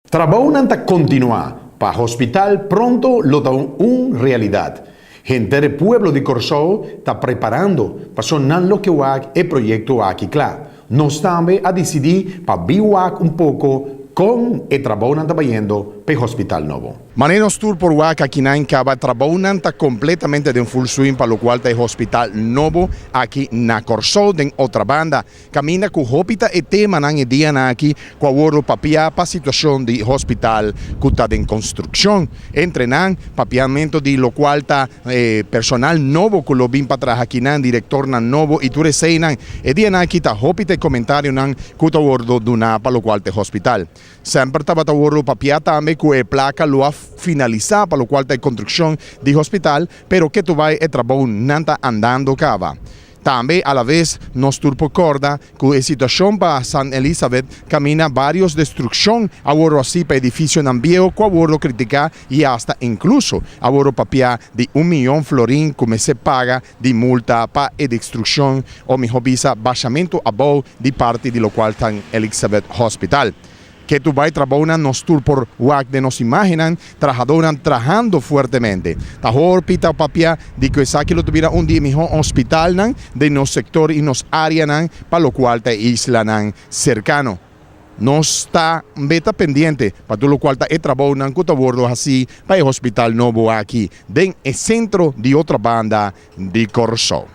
Trabajo nanta continua para hospital pronto lo da una realidad. Gente del pueblo de Corsó está preparando para sonar lo que es el proyecto aquí claro. Nos también a decidir para vivir un poco con el trabajo que está yendo para el hospital nuevo. Manenos tour por Huaca, aquí en Caba, trabajo está completamente de un full swing, para lo cual está el hospital nuevo aquí en Corsó, en otra banda. Camina con hospital y tema en el día aquí, con papia para situación de hospital que está en construcción. Entrenan, papiamento de lo cual está personal nuevo que lo vin para atrás aquí, director nuevo y tú reseinan. El día aquí está hospital y comentario que está bordo de una para lo cual está hospital. Siempre estaba bordo papia también que placa lo ha finalizado para lo cual está en construcción de hospital, pero que tú vas a trabajo nanta andando cava. También a la vez nos turpo corda que la situación para San Elizabeth camina varios destrucción ahora así para edificio en viejo que ahora criticar y hasta incluso ahora papia de 1 millón florín como se paga de multa para destrucción o mejor visa bajamiento abajo de parte de lo cual está en Elizabeth Hospital. Que tu vai trabalhar nos tour por WAC de nos imaginan, trabajando fuertemente. Tahor pita papia de que esa que lo tuviera un día mejor hospital de nos sector y nos área para lo cual te isla cercano. No está beta pendiente para lo cual te trabajan con bordo así para el hospital nuevo aquí, en el centro de otra banda de Corsó.